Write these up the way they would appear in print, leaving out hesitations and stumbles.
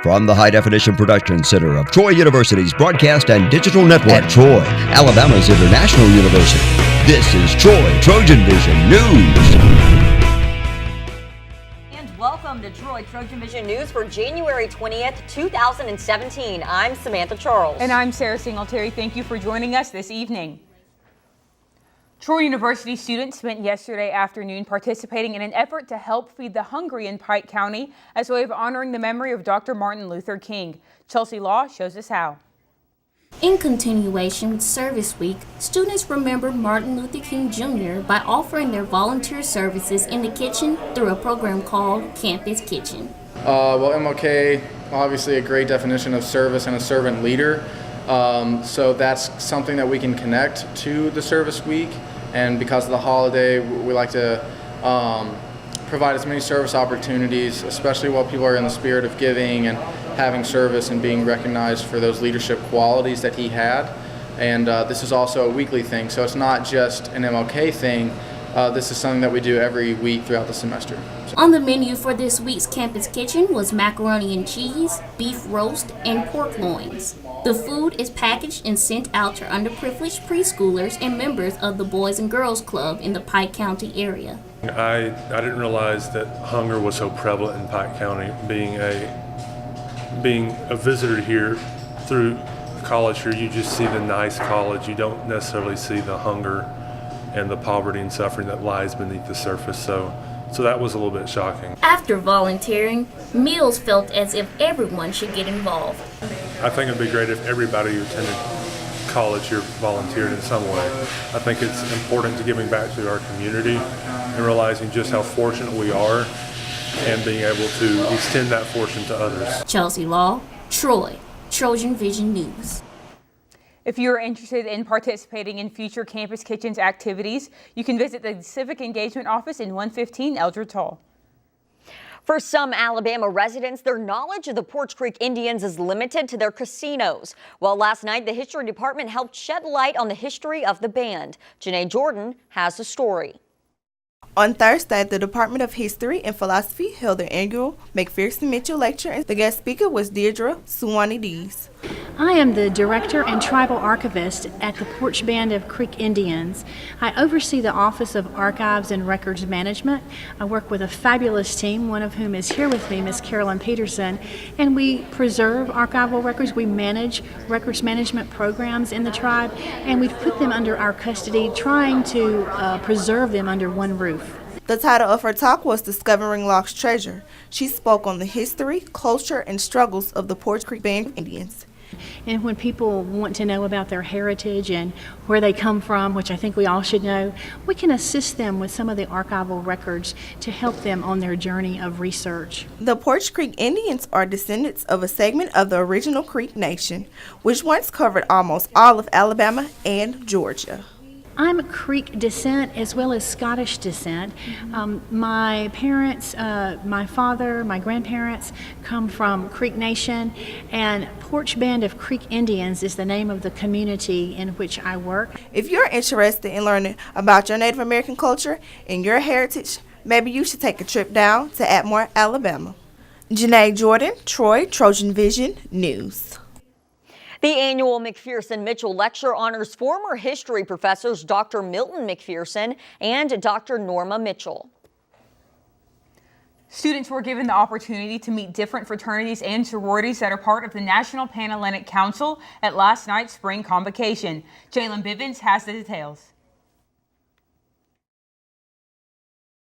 From the High Definition Production Center of Troy University's Broadcast and Digital Network at Troy, Alabama's International University, this is Troy TrojanVision News. And welcome to Troy TrojanVision News for January 20th, 2017. I'm Samantha Charles. And I'm Sarah Singletary. Thank you for joining us this evening. Troy University students spent yesterday afternoon participating in an effort to help feed the hungry in Pike County as a way of honoring the memory of Dr. Martin Luther King. Chelsea Law shows us how. In continuation with Service Week, students remembered Martin Luther King Jr. by offering their volunteer services in the kitchen through a program called Campus Kitchen. Well, MLK, obviously a great definition of service and a servant leader. So that's something that we can connect to the Service Week, and because of the holiday, we like to provide as many service opportunities, especially while people are in the spirit of giving and having service and being recognized for those leadership qualities that he had. And this is also a weekly thing, so it's not just an MLK thing. This is something that we do every week throughout the semester. On the menu for this week's Campus Kitchen was macaroni and cheese, beef roast, and pork loins. The food is packaged and sent out to underprivileged preschoolers and members of the Boys and Girls Club in the Pike County area. I didn't realize that hunger was so prevalent in Pike County. Being a visitor here through college here, you just see the nice college. You don't necessarily see the hunger and the poverty and suffering that lies beneath the surface. So that was a little bit shocking. After volunteering, Mills felt as if everyone should get involved. I think it'd be great if everybody who attended college here volunteered in some way. I think it's important to giving back to our community and realizing just how fortunate we are and being able to extend that fortune to others. Chelsea Law, Troy, TrojanVision News. If you are interested in participating in future Campus Kitchens activities, you can visit the Civic Engagement Office in 115 Eldred Hall. For some Alabama residents, their knowledge of the Porch Creek Indians is limited to their casinos. Well, last night, the History Department helped shed light on the history of the band. Janae Jordan has the story. On Thursday, the Department of History and Philosophy held their annual McPherson Mitchell Lecture, and the guest speaker was Deirdre Suwannee-Dees. I am the Director and Tribal Archivist at the Porch Band of Creek Indians. I oversee the Office of Archives and Records Management. I work with a fabulous team, one of whom is here with me, Miss Carolyn Peterson, and we preserve archival records. We manage records management programs in the tribe, and we've put them under our custody, trying to preserve them under one roof. The title of her talk was Discovering Lost Treasure. She spoke on the history, culture, and struggles of the Porch Creek Band of Indians. And when people want to know about their heritage and where they come from, which I think we all should know, we can assist them with some of the archival records to help them on their journey of research. The Porch Creek Indians are descendants of a segment of the original Creek Nation, which once covered almost all of Alabama and Georgia. I'm Creek descent as well as Scottish descent. My parents, my father, my grandparents come from Creek Nation, and Porch Band of Creek Indians is the name of the community in which I work. If you're interested in learning about your Native American culture and your heritage, maybe you should take a trip down to Atmore, Alabama. Janae Jordan, Troy TrojanVision News. The annual McPherson Mitchell Lecture honors former history professors Dr. Milton McPherson and Dr. Norma Mitchell. Students were given the opportunity to meet different fraternities and sororities that are part of the National Panhellenic Council at last night's spring convocation. Jalen Bivens has the details.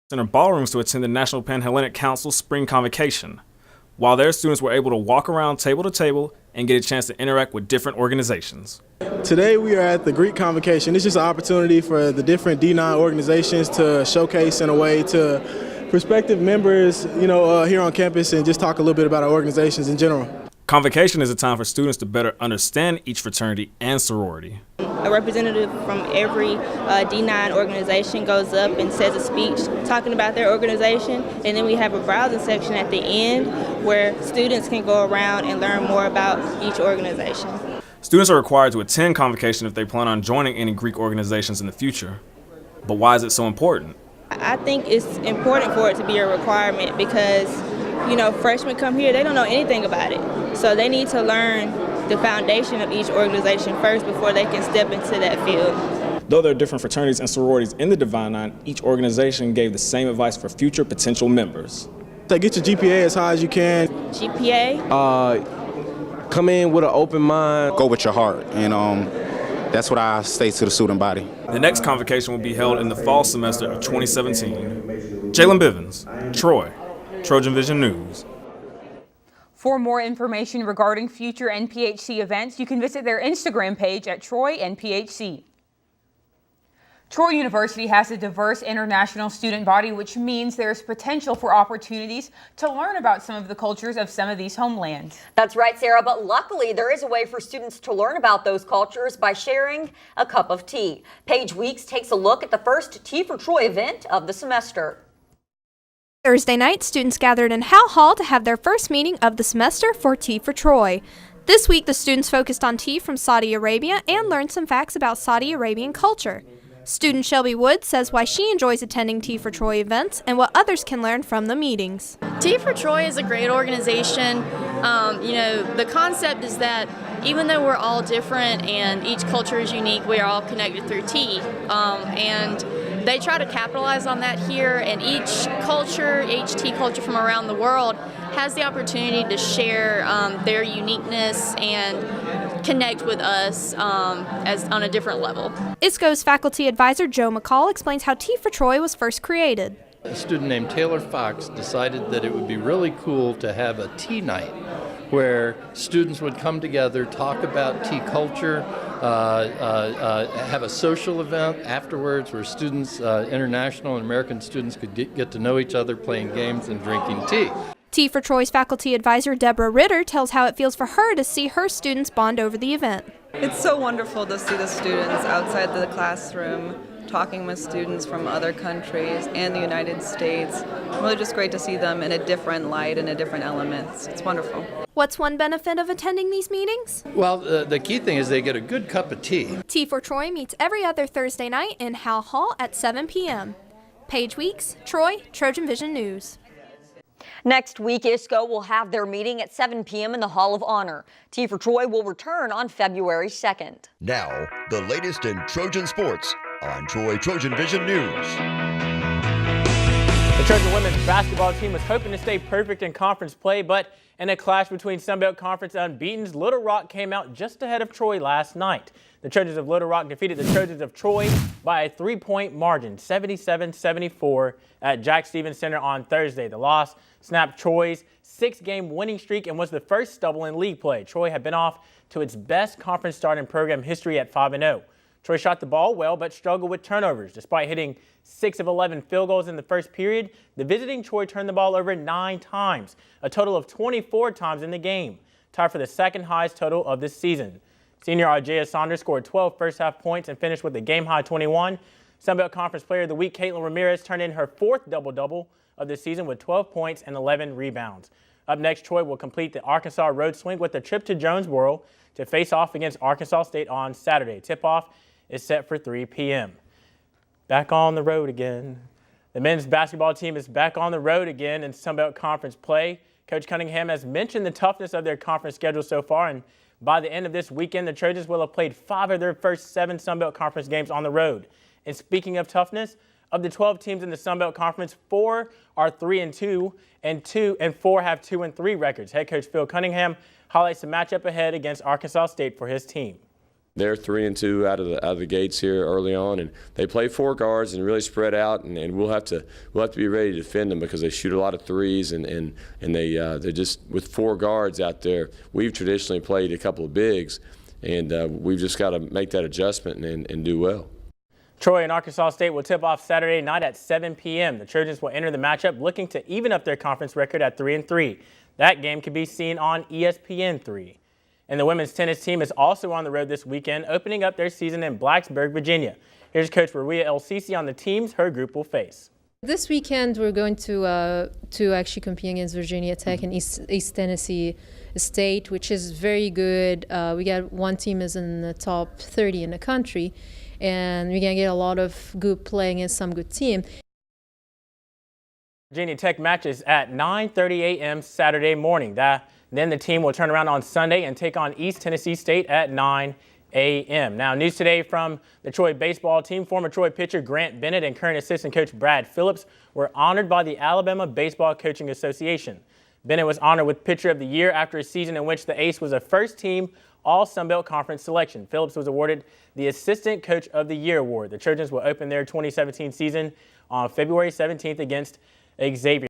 Center ballrooms to attend the National Panhellenic Council spring convocation. While there, students were able to walk around table to table and get a chance to interact with different organizations. Today we are at the Greek Convocation. It's just an opportunity for the different D9 organizations to showcase in a way to prospective members, here on campus, and just talk a little bit about our organizations in general. Convocation is a time for students to better understand each fraternity and sorority. A representative from every D9 organization goes up and says a speech talking about their organization, and then we have a browsing section at the end where students can go around and learn more about each organization. Students are required to attend Convocation if they plan on joining any Greek organizations in the future. But why is it so important? I think it's important for it to be a requirement because freshmen come here, they don't know anything about it. So they need to learn the foundation of each organization first before they can step into that field. Though there are different fraternities and sororities in the Divine Nine, each organization gave the same advice for future potential members. So get your GPA as high as you can. GPA? Come in with an open mind. Go with your heart, and that's what I say to the student body. The next convocation will be held in the fall semester of 2017. Jalen Bivens, Troy, TrojanVision News. For more information regarding future NPHC events, you can visit their Instagram page at Troy NPHC. Troy University has a diverse international student body, which means there's potential for opportunities to learn about some of the cultures of some of these homelands. That's right, Sarah, but luckily there is a way for students to learn about those cultures by sharing a cup of tea. Paige Weeks takes a look at the first Tea for Troy event of the semester. Thursday night, students gathered in Howe Hall to have their first meeting of the semester for Tea for Troy. This week, the students focused on tea from Saudi Arabia and learned some facts about Saudi Arabian culture. Student Shelby Wood says why she enjoys attending Tea for Troy events and what others can learn from the meetings. Tea for Troy is a great organization. The concept is that even though we're all different and each culture is unique, we are all connected through tea. And they try to capitalize on that here, and each tea culture from around the world has the opportunity to share their uniqueness and connect with us as on a different level. ISCO's faculty advisor Joe McCall explains how Tea for Troy was first created. A student named Taylor Fox decided that it would be really cool to have a tea night where students would come together, talk about tea culture, have a social event afterwards where students, international and American students, could get to know each other playing games and drinking tea. Tea for Troy's faculty advisor Deborah Ritter tells how it feels for her to see her students bond over the event. It's so wonderful to see the students outside the classroom talking with students from other countries and the United States. Really just great to see them in a different light and a different elements. It's wonderful. What's one benefit of attending these meetings? Well, the key thing is they get a good cup of tea. Tea for Troy meets every other Thursday night in Howe Hall at 7 p.m. Paige Weeks, Troy, TrojanVision News. Next week, ISCO will have their meeting at 7 p.m. in the Hall of Honor. Tea for Troy will return on February 2nd. Now, the latest in Trojan sports on Troy TrojanVision News. The Trojan women's basketball team was hoping to stay perfect in conference play, but in a clash between Sunbelt Conference unbeatens, Little Rock came out just ahead of Troy last night. The Trojans of Little Rock defeated the Trojans of Troy by a 3-point margin, 77-74 at Jack Stevens Center on Thursday. The loss snapped Troy's 6-game winning streak and was the first stubble in league play. Troy had been off to its best conference start in program history at 5-0. Troy shot the ball well but struggled with turnovers. Despite hitting 6 of 11 field goals in the first period, the visiting Troy turned the ball over 9 times, a total of 24 times in the game, tied for the second highest total of this season. Senior Arjaya Saunders scored 12 first-half points and finished with a game-high 21. Sunbelt Conference Player of the Week Caitlin Ramirez turned in her 4th double-double of the season with 12 points and 11 rebounds. Up next, Troy will complete the Arkansas road swing with a trip to Jonesboro to face off against Arkansas State on Saturday. Tip-off is set for 3 p.m. Back on the road again. The men's basketball team is back on the road again in Sunbelt Conference play. Coach Cunningham has mentioned the toughness of their conference schedule so far, and by the end of this weekend, the Trojans will have played 5 of their first 7 Sunbelt Conference games on the road. And speaking of toughness, of the 12 teams in the Sunbelt Conference, 4 are 3-2, and 4 have 2-3 records. Head coach Phil Cunningham highlights the matchup ahead against Arkansas State for his team. They're 3-2 out of the gates here early on, and they play 4 guards and really spread out, and we'll have to be ready to defend them because they shoot a lot of threes, and they're just with 4 guards out there. We've traditionally played a couple of bigs, and we've just got to make that adjustment and do well. Troy and Arkansas State will tip off Saturday night at 7 p.m. The Trojans will enter the matchup looking to even up their conference record at 3-3. That game can be seen on ESPN3. And the women's tennis team is also on the road this weekend, opening up their season in Blacksburg, Virginia. Here's Coach Maria El Sisi on the teams her group will face. This weekend we're going to actually compete against Virginia Tech and East Tennessee State, which is very good. We got one team is in the top 30 in the country, and we're gonna get a lot of good play against some good team. Virginia Tech matches at 9:30 a.m. Saturday morning. Then the team will turn around on Sunday and take on East Tennessee State at 9 a.m. Now, news today from the Troy baseball team. Former Troy pitcher Grant Bennett and current assistant coach Brad Phillips were honored by the Alabama Baseball Coaching Association. Bennett was honored with Pitcher of the Year after a season in which the ace was a first-team All-Sunbelt Conference selection. Phillips was awarded the Assistant Coach of the Year award. The Trojans will open their 2017 season on February 17th against Xavier.